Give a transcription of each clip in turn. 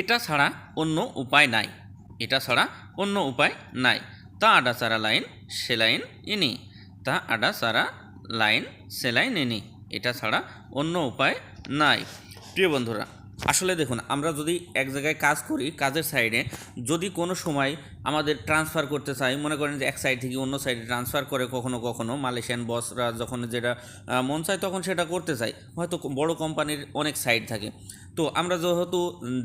এটা ছাড়া অন্য উপায় নাই, এটা ছাড়া অন্য উপায় নাই। তা আডা সারা লাইন সেলাইন ইনি, তা আডা সারা লাইন সেলাইন ইনি, এটা ছাড়া অন্য উপায় নাই। প্রিয় বন্ধুরা, আসলে দেখুন, আমরা যদি এক জায়গায় কাজ করি, কাজের সাইডে যদি কোনো সময় আমাদের ট্রান্সফার করতে চাই, মনে করেন যে এক সাইড থেকে অন্য সাইডে ট্রান্সফার করে কখনো কখনো মালয়েশিয়ান বসরা যখন যেটা মন চায় তখন সেটা করতে চাই, হয়তো বড় কোম্পানির অনেক সাইড থাকে। তো আমরা যেহেতু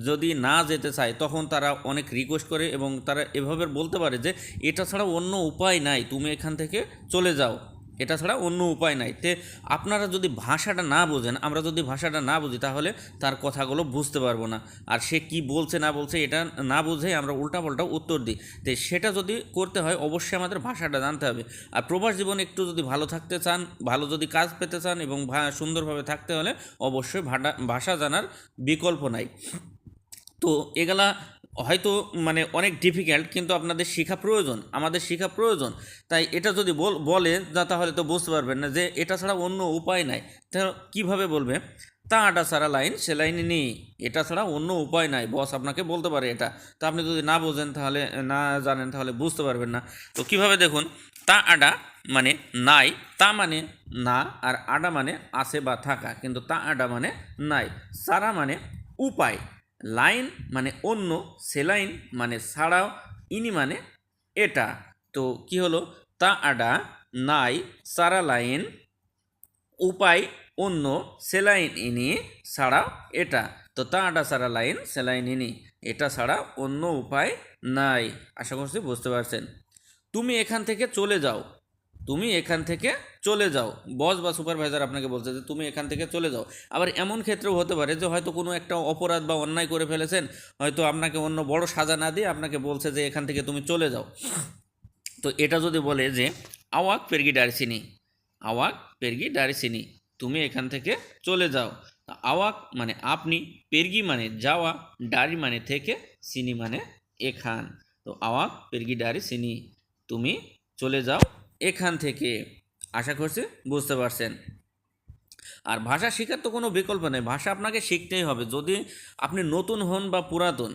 যদি না যেতে চাই তখন তারা অনেক রিকোয়েস্ট করে এবং তারা এভাবে বলতে পারে যে এটা ছাড়া অন্য উপায় নাই, তুমি এখান থেকে চলে যাও, এটা ছাড়া অন্য উপায় নাই। তে আপনারা যদি ভাষাটা না বোঝেন, আমরা যদি ভাষাটা না বুঝি, তাহলে তার কথাগুলো বুঝতে পারবো না, আর সে কি বলছে না বলছে এটা না বুঝে আমরা উল্টাপাল্টা উত্তর দিই। তো সেটা যদি করতে হয় অবশ্যই আমাদের ভাষাটা জানতে হবে। আর প্রবাস জীবনে একটু যদি ভালো থাকতে চান, ভালো যদি কাজ পেতে চান এবং সুন্দরভাবে থাকতে হলে অবশ্যই ভাষা জানার বিকল্প নাই। তো এগুলা হয়তো মানে অনেক ডিফিকাল্ট, কিন্তু আপনাদের শেখা প্রয়োজন, আমাদের শেখা প্রয়োজন। তাই এটা যদি বলে যা, তাহলে তো বুঝতে পারবেন না যে এটা ছাড়া অন্য উপায় নাই। তা কীভাবে বলবে? তা আটা সারা লাইন সে লাইন নি, এটা ছাড়া অন্য উপায় নাই, বস আপনাকে বলতে পারে এটা। তা আপনি যদি না বোঝেন, তাহলে না জানেন, তাহলে বুঝতে পারবেন না। তো কিভাবে দেখুন, তা আডা মানে নাই, তা মানে না, আর আডা মানে আছে বা থাকা, কিন্তু তা আডা মানে নাই, সারা মানে উপায়, লাইন মানে অন্য, সেলাইন মানে ছাড়াও, ইনি মানে এটা। তো কি হলো? তা আডা নাই, সারা লাইন, উপায় অন্য, সেলাইন ইনি, ছাড়াও এটা। তো তা আডা সারা লাইন সেলাইন ইনি, এটা ছাড়া অন্য উপায় নাই। আশা করছি বুঝতে পারছেন। তুমি এখান থেকে চলে যাও, তুমি এখান থেকে চলে যাও, বস বা সুপারভাইজার আপনাকে বলছে যে তুমি এখান থেকে চলে যাও। আবার এমন ক্ষেত্রেও হতে পারে যে হয়তো কোনো একটা অপরাধ বা অন্যায় করে ফেলেছেন, হয়তো আপনাকে অন্য বড় সাজা না দিয়ে আপনাকে বলছে যে এখান থেকে তুমি চলে যাও। তো এটা যদি বলে যে আওয়াক পেরগি ডারসিনি, আওয়াক পেরগি ডারসিনি, তুমি এখান থেকে চলে যাও। আওয়াক মানে আপনি, পেরগি মানে যাওয়া, ডারি মানে থেকে, সিনি মানে এখান। তো আওয়াক পেরগি ডারি সিনি, তুমি চলে যাও এখান থেকে। আশা করছি বুঝতে পারছেন। আর ভাষা শেখার তো কোনো বিকল্প নেই, ভাষা আপনাকে শিখতেই হবে। যদি আপনি নতুন হন বা পুরাতন,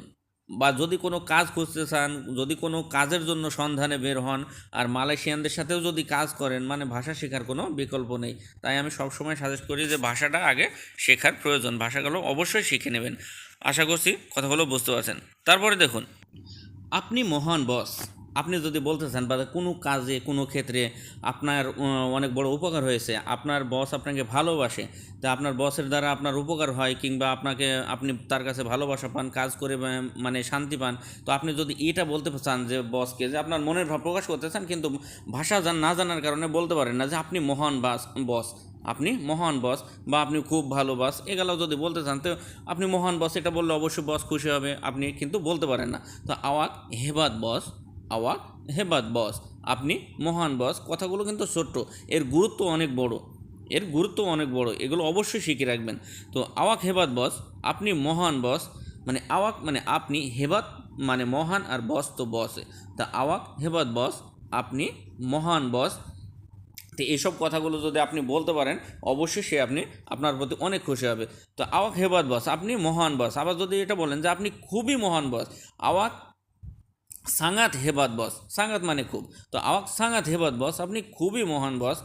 বা যদি কোনো কাজ খুঁজতে চান, যদি কোনো কাজের জন্য সন্ধানে বের হন, আর মালয়েশিয়ানদের সাথেও যদি কাজ করেন, মানে ভাষা শেখার কোনো বিকল্প নেই। তাই আমি সবসময় সাজেস্ট করি যে ভাষাটা আগে শেখার প্রয়োজন, ভাষাগুলো অবশ্যই শিখে নেবেন। আশা করছি কথাগুলো বুঝতে পারছেন। তারপরে দেখুন, আপনি মহান বস, আপনি যদি বলতে চান বা কোনো কাজে কোনো ক্ষেত্রে আপনার অনেক বড় উপকার হয়েছে, আপনার বস আপনাকে ভালোবাসে, তা আপনার বসের দ্বারা আপনার উপকার হয়, কিংবা আপনি তার কাছে ভালোবাসা পান, কাজ করে মানে শান্তি পান। তো আপনি যদি এটা বলতে চান যে বসকে, যে আপনার মনের ভাব প্রকাশ করতে চান, কিন্তু ভাষা না জানার কারণে বলতে পারেন না যে আপনি মহান বস, আপনি মহান বস, বা আপনি খুব ভালো বস, এগুলো যদি বলতে চান, তো আপনি মহান বস এটা বললে অবশ্যই বস খুশি হবে, আপনি কিন্তু বলতে পারেন না। তো আওয়াক হেবাদ বস, আওয়াক হেবাদ বস, আপনি মহান বস, কথাগুলো কিন্তু ছোট্ট, এর গুরুত্ব অনেক বড়, এর গুরুত্ব অনেক বড়, এগুলো অবশ্যই শিখে রাখবেন। তো আওয়াক হেবাদ বস, আপনি মহান বস, মানে আওয়াক মানে আপনি, হেবাত মানে মহান, আর বস তো বসে। তা আওয়াক হেবাদ বস, আপনি মহান বস। তো এইসব কথাগুলো যদি আপনি বলতে পারেন, অবশ্যই সে আপনার প্রতি অনেক খুশি হবে। তো আওয়াক হেবাদ বস, আপনি মহান বস। আবার যদি এটা বলেন যে আপনি খুবই মহান বস, আওয়াক সাঙ্গাত হেবাদ বস, সাঙ্গাত মানে খুব, তো আওয়াক সাঙ্গাত হেবাদ বস, আপনি খুবই মহান বস।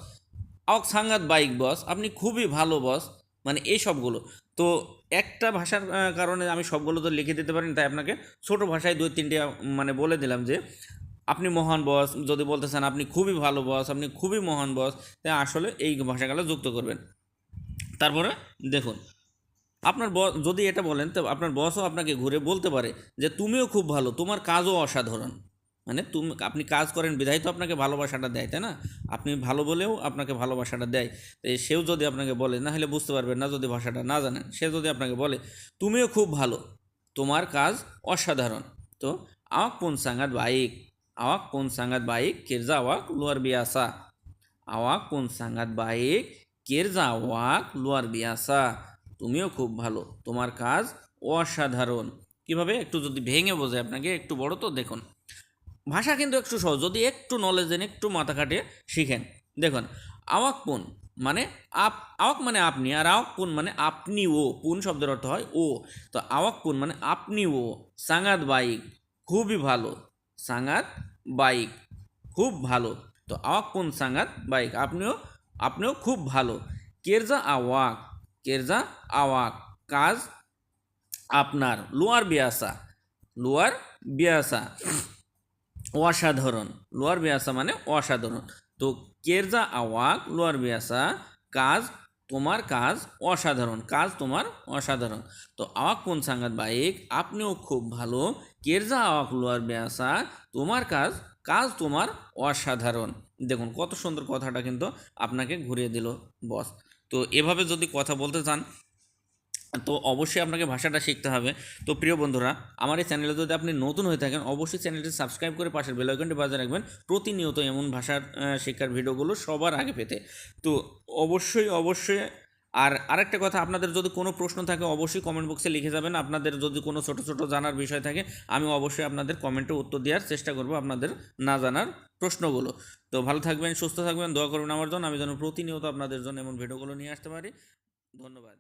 আওয়াক সাঙ্গাত বাইক বস, আপনি খুবই ভালো বস, মানে এই সবগুলো। তো একটা ভাষার কারণে আমি সবগুলো তো লিখে দিতে পারিনি, তাই আপনাকে ছোট ভাষায় 2-3টি মানে বলে দিলাম যে আপনি মহান বস যদি বলতে চান, আপনি খুবই ভালো বস, আপনি খুবই মহান বস, তাই আসলে এই ভাষাগুলো যুক্ত করবেন। তারপরে দেখুন, আপনার বস যদি এটা বলেন, তো আপনার বসও আপনাকে ঘুরে বলতে পারে যে তুমিও খুব ভালো, তোমার কাজও অসাধারণ, মানে আপনি কাজ করেন বিধায় তো আপনাকে ভালোবাসাটা দেয়, তাই না? আপনি ভালো বলেও আপনাকে ভালোবাসাটা দেয়। তো সেও যদি আপনাকে বলে, না হলে বুঝতে পারবেন না যদি ভাষাটা না জানেন, সে যদি আপনাকে বলে তুমিও খুব ভালো, তোমার কাজ অসাধারণ, তো আওয়াক পুন সাঙ্গাত bike, আওয়াক পুন সাঙ্গাত bike কিরজা আওয়াক লুয়ার Vysya, আওয়াক পুন সাঙ্গাত bike কিরজা আওয়াক লুয়ার Vysya, তুমিও খুব ভালো, তোমার কাজ অসাধারণ। কিভাবে একটু যদি ভেঙে বোঝে আপনাকে, একটু বড় তো দেখুন, ভাষা কিন্তু একটু সহজ, যদি একটু নলেজ দেন, একটু মাথা খাটিয়ে শিখেন। দেখুন, আওয়াক পুন মানে আওয়াক মানে আপনি, আর আওয়াক পুন মানে আপনি ও, পুন শব্দের অর্থ হয় ও। তো আওয়াক পুন মানে আপনি ও, সাঙ্গাত বাইক খুবই ভালো, সাঙ্গাত বাইক খুব ভালো। তো আওয়াক পুন সাঙ্গাত বাইক, আপনিও খুব ভালো। কেরজা আওয়াক, কেরজা আওয়াক কাজ আপনার, লোয়ার বিয়াসা, লোয়ার বিয়াসা অসাধারণ, লোয়ার বিয়াসা মানে অসাধারণ। তো কেরজা আওয়াক লোয়ার বিয়াসা কাজ, তোমার কাজ অসাধারণ, কাজ তোমার অসাধারণ। তো আওয়াক কোন সাঙ্গাত বাইক আপনিও খুব ভালো, কেরজা আওয়াক লোয়ার বিয়াসা তোমার কাজ, কাজ তোমার অসাধারণ। দেখুন কত সুন্দর কথাটা কিন্তু আপনাকে ঘুরিয়ে দিল বস। তো এভাবে যদি কথা বলতে চান তো অবশ্যই আপনাকে ভাষাটা শিখতে হবে। তো প্রিয় বন্ধুরা, আমার এই চ্যানেলে যদি আপনি নতুন হয়ে থাকেন অবশ্যই চ্যানেলটি সাবস্ক্রাইব করে পাশের বেল আইকনটি বাজিয়ে রাখবেন প্রতিনিয়ত এমন ভাষার শিক্ষার ভিডিওগুলো সবার আগে পেতে। তো অবশ্যই আর আরেকটা কথা, আপনাদের যদি কোনো প্রশ্ন থাকে অবশ্যই কমেন্ট বক্সে লিখে যাবেন। আপনাদের যদি কোনো ছোট ছোট জানার বিষয় থাকে আমি অবশ্যই আপনাদের কমেন্টে উত্তর দেওয়ার চেষ্টা করব আপনাদের না জানার প্রশ্নগুলো। তো ভালো থাকবেন, সুস্থ থাকবেন, দোয়া করবেন আমার জন্য, আমি যেন প্রতিনিয়ত আপনাদের জন্য এমন ভিডিওগুলো নিয়ে আসতে পারি। ধন্যবাদ।